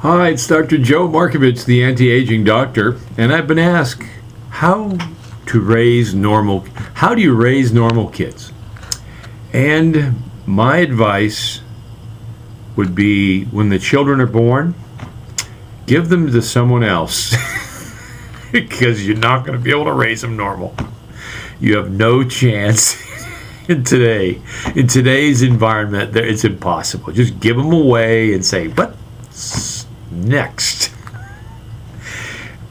Hi, it's Dr. Joe Markovich, the anti-aging doctor, and I've been asked how do you raise normal kids? And my advice would be, when the children are born, give them to someone else because you're not going to be able to raise them normal. You have no chance in today's environment. It's impossible. Just give them away and say, what's next?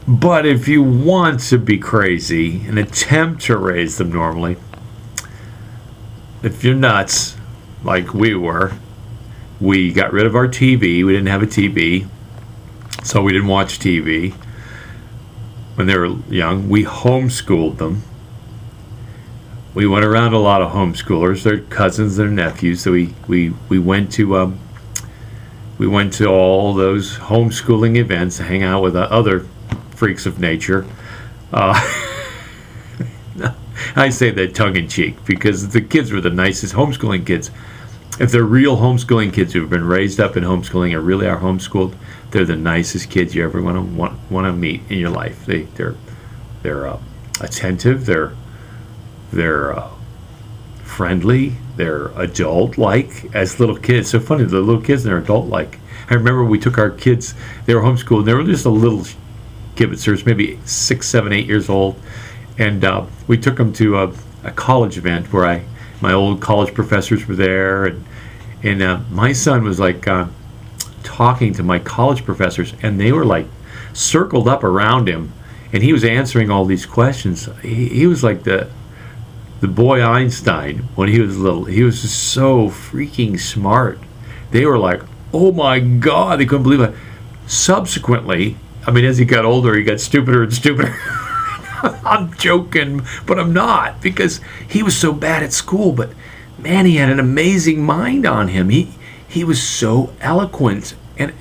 But if you want to be crazy and attempt to raise them normally, if you're nuts like we were, we got rid of our TV. We didn't have a TV, so we didn't watch TV when they were young. We homeschooled them. We went around a lot of homeschoolers, their cousins, their nephews. So we went to all those homeschooling events to hang out with other freaks of nature. I say that tongue-in-cheek because the kids were the nicest homeschooling kids. If they're real homeschooling kids who have been raised up in homeschooling or really are homeschooled, they're the nicest kids you ever want to meet in your life. They're attentive. They're friendly. They're adult-like as little kids. So funny, the little kids, they're adult-like. I remember we took our kids. They were homeschooled. And they were just a little kibitzers, maybe 6, 7, 8 years old, and we took them to a college event where my old college professors were there, and my son was like talking to my college professors, and they were like circled up around him, and he was answering all these questions. He was like the boy Einstein when he was little. He was just so freaking smart. They were like, oh my God, they couldn't believe it. Subsequently, I mean, as he got older, he got stupider and stupider. I'm joking, but I'm not, because he was so bad at school. But man, he had an amazing mind on him. He was so eloquent, and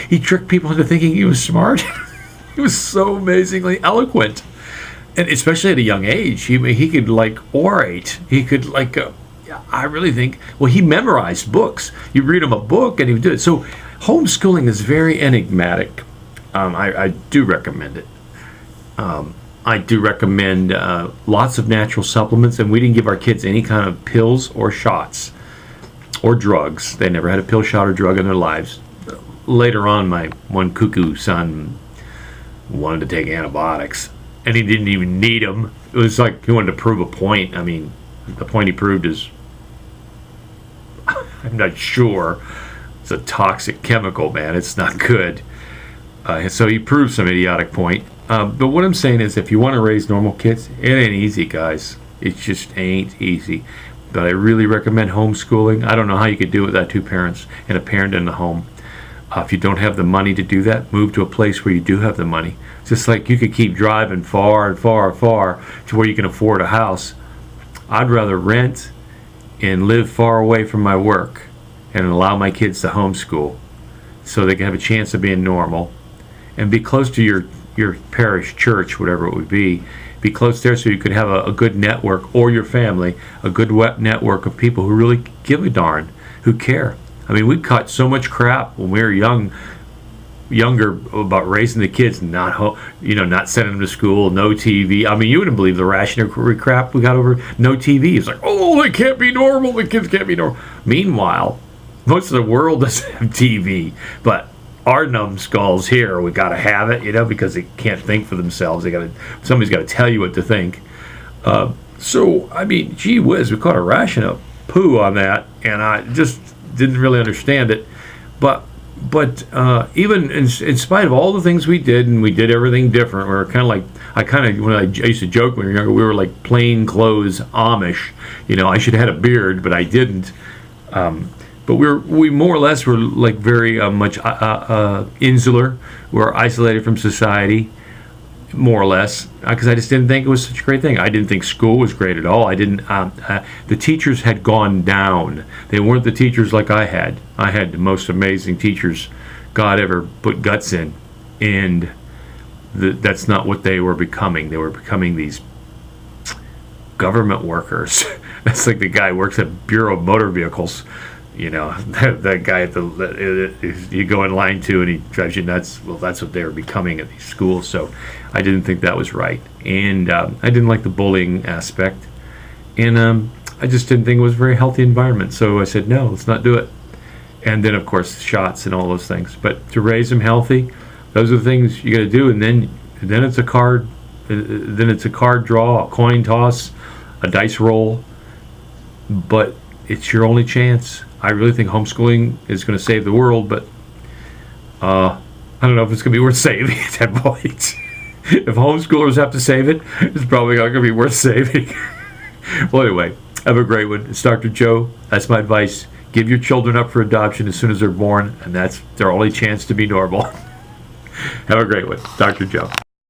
he tricked people into thinking he was smart. He was so amazingly eloquent, and especially at a young age, he could like orate. He could like, I really think. Well, he memorized books. You read him a book, and he would do it. So homeschooling is very enigmatic. I do recommend it. I do recommend lots of natural supplements, and we didn't give our kids any kind of pills or shots or drugs. They never had a pill, shot, or drug in their lives. Later on, my one cuckoo son wanted to take antibiotics, and he didn't even need them. It was like he wanted to prove a point. I mean, the point he proved is, I'm not sure. It's a toxic chemical, man. It's not good. So he proved some idiotic point. But what I'm saying is, if you want to raise normal kids, it ain't easy, guys. It just ain't easy. But I really recommend homeschooling. I don't know how you could do it without two parents and a parent in the home. If you don't have the money to do that, move to a place where you do have the money. Just like you could keep driving far and far and far to where you can afford a house. I'd rather rent and live far away from my work and allow my kids to homeschool so they can have a chance of being normal and be close to your parish church, whatever it would be close there, so you could have a good network, or your family, a good network of people who really give a darn, who care. I mean, we caught so much crap when we were younger about raising the kids, not sending them to school, no TV. I mean, you wouldn't believe the rationary crap we got over no TV. It's like, oh, they can't be normal, the kids can't be normal. Meanwhile, most of the world doesn't have TV, but our numbskulls here, we got to have it, because they can't think for themselves. Somebody's got to tell you what to think. So, I mean, gee whiz, we caught a ration of poo on that, and I just didn't really understand it. But even in spite of all the things we did, and we did everything different, we were kind of like, I used to joke when we were younger, we were like plain clothes Amish. I should have had a beard, but I didn't. But we more or less were like very much insular. We're isolated from society, more or less, because I just didn't think it was such a great thing. I didn't think school was great at all. I didn't. The teachers had gone down. They weren't the teachers like I had. I had the most amazing teachers God ever put guts in, and that's not what they were becoming. They were becoming these government workers. That's like the guy who works at Bureau of Motor Vehicles. You know, that guy at you go in line to, and he drives you nuts. Well, that's what they're becoming at these schools. So I didn't think that was right, and I didn't like the bullying aspect, and I just didn't think it was a very healthy environment. So I said, no, let's not do it. And then, of course, shots and all those things. But to raise them healthy, those are the things you got to do. And then it's a card. Then it's a card draw, a coin toss, a dice roll. But it's your only chance. I really think homeschooling is going to save the world, but I don't know if it's going to be worth saving at that point. If homeschoolers have to save it, it's probably not going to be worth saving. Well, anyway, have a great one. It's Dr. Joe. That's my advice. Give your children up for adoption as soon as they're born, and that's their only chance to be normal. Have a great one. Dr. Joe.